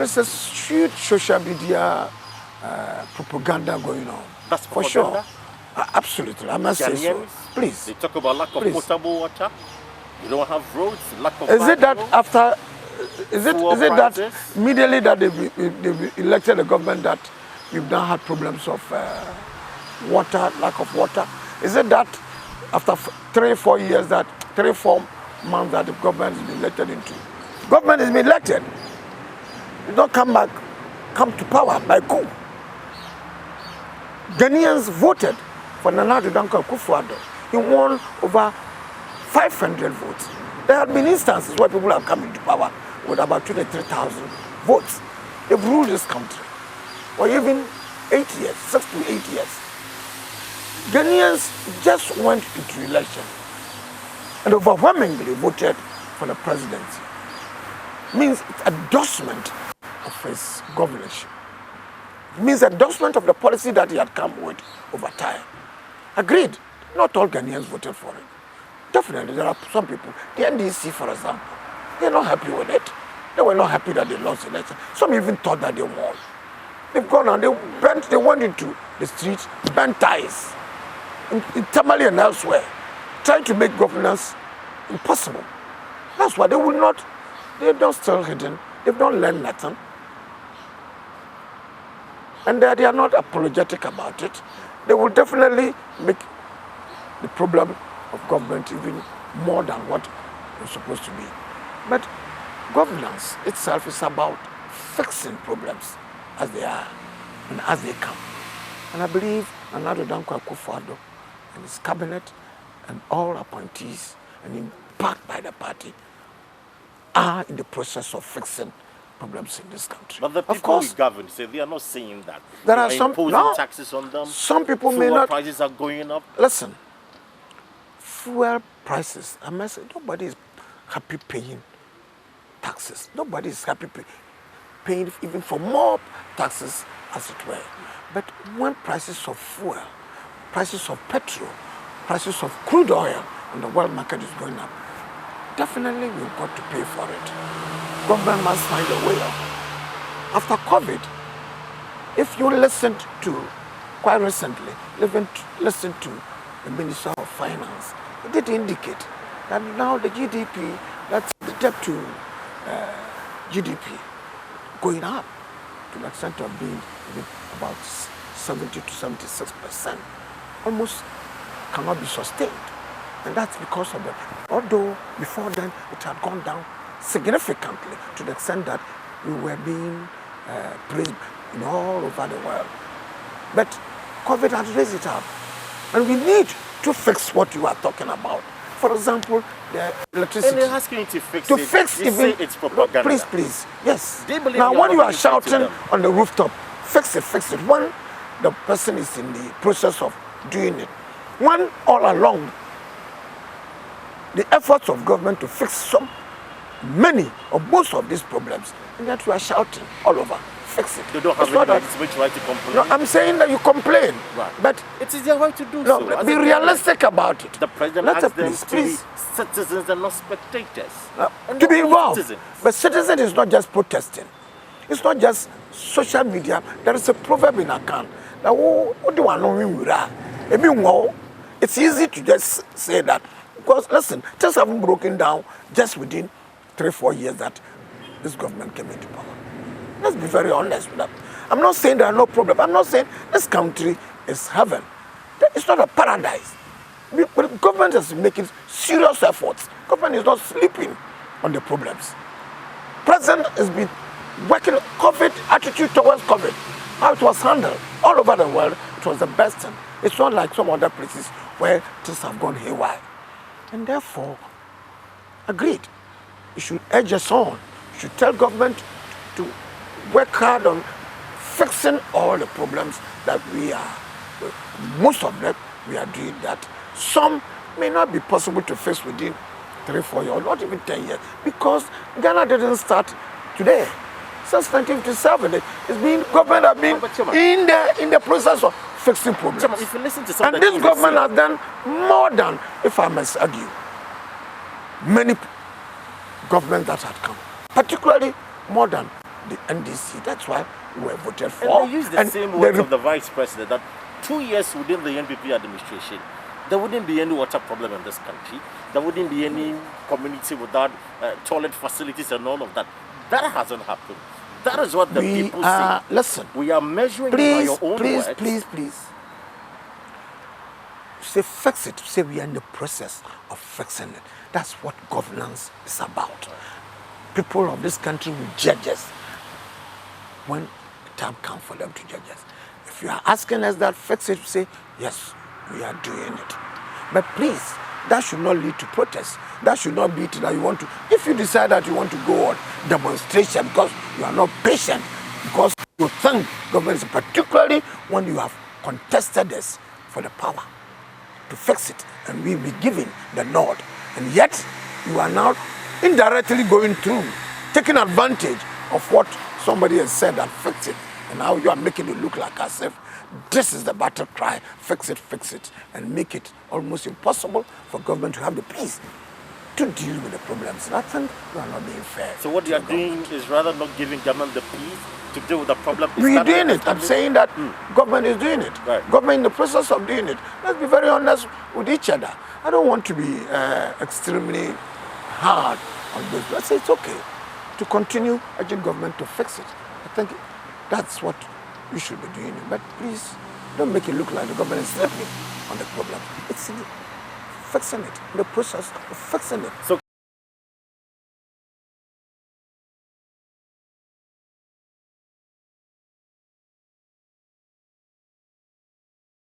There's a huge social media propaganda going on. That's for propaganda? Sure. Absolutely, I must say so. Please. They talk about lack of potable water. You don't have roads, lack of Is it that roads? after, is it that immediately that they've elected the government that we've now had problems of water, lack of water? Is it that after 3-4 years, that 3-4 months that the government has been elected into? Government has been elected. You don't come to power by coup. Ghanaians voted for Nana Danko Akufo-Addo. He won over 500 votes. There have been instances where people have come into power with about 23,000 votes. They've ruled this country for even 8 years, 6 to 8 years. Ghanaians just went into election and overwhelmingly voted for the presidency. Means it's endorsement of his governance. It means endorsement of the policy that he had come with over time. Agreed. Not all Ghanaians voted for it. Definitely, there are some people. The NDC, for example, they're not happy with it. They were not happy that they lost the election. Some even thought that they won. They've gone and they went into the streets, burnt ties, in Tamale and elsewhere, trying to make governance impossible. That's why they're not still hidden. They've not learned nothing. And they are not apologetic about it. They will definitely make the problem of government even more than what it's supposed to be. But governance itself is about fixing problems as they are and as they come. And I believe Nana Danko Akufo-Addo and his cabinet and all appointees and backed by the party are in the process of fixing problems in this country. But the people we govern say they are not saying that. There are some imposing taxes on them. Some people may not. Prices are going up. Listen, fuel prices. I must say, nobody is happy paying taxes. Nobody is happy paying even for more taxes, as it were. But when prices of fuel, prices of petrol, prices of crude oil on the world market is going up, definitely we've got to pay for it. Government must find a way out. After COVID, if you listened to, quite recently, listened to the Minister of Finance, it did indicate that now the GDP, that's the debt to GDP, going up to the extent of being about 70 to 76%, almost cannot be sustained. And that's because of although before then it had gone down significantly to the extent that we were being praised all over the world. But COVID had raised it up. And we need to fix what you are talking about. For example, the electricity. And they're asking you to fix to it. Fix you even, say it's propaganda. Please. Yes. Now, when you are shouting on the rooftop, fix it. When the person is in the process of doing it, when all along, the efforts of government to fix many or most of these problems, and that you are shouting all over, fix it. They don't have which right to complain. No, I'm saying that you complain. Right. But it is their right to do so. Be realistic about it. The president asks them to be citizens and not spectators. To be involved. Citizens. But citizen is not just protesting. It's not just social media. There is a proverb in Akan that it's easy to just say that. Because listen, things haven't broken down just within 3-4 years that this government came into power. Let's be very honest with that. I'm not saying there are no problems. I'm not saying this country is heaven. It's not a paradise. But the government is making serious efforts. Government is not sleeping on the problems. President has been working COVID, attitude towards COVID, how it was handled all over the world. It was the best thing. It's not like some other places where things have gone haywire. And therefore, agreed, you should urge us on. You should tell government to work hard on fixing all the problems that we are. Most of them, we are doing that. Some may not be possible to fix within 3-4 years, or not even 10 years, because Ghana didn't start today. Since 1957, government have been in the process of fixing problems. If you listen to some and this government has done more than, if I must argue, many governments that had come, particularly more than the NDC. That's why we were voted for. And they use the same words of the vice president that 2 years within the NPP administration, there wouldn't be any water problem in this country. There wouldn't be any community without toilet facilities and all of that. That hasn't happened. That is what the people say. Listen. We are measuring by your own words. Please. Say fix it. Say we are in the process of fixing it. That's what governance is about. People of this country will judge us when the time comes for them to judge us. If you are asking us that fix it, say yes, we are doing it. But please, that should not lead to protest. That should not be to that you want to. If you decide that you want to go on demonstration because you are not patient, because you think government, particularly when you have contested us for the power to fix it, and we will be giving the nod, and yet you are now indirectly going through, taking advantage of what somebody has said and fix it, and now you are making it look like as if this is the battle cry, fix it, and make it almost impossible for government to have the peace to deal with the problems. And I think you are not being fair. So what you are doing is rather not giving government the peace to deal with the problem. We're doing it. I'm saying that government is doing it. Right. Government in the process of doing it. Let's be very honest with each other. I don't want to be extremely hard on this. Let's say it's okay to continue urging government to fix it. I think that's what we should be doing. But please, don't make it look like the government is sleeping on the problem. It's fixing it, in the process of fixing it. So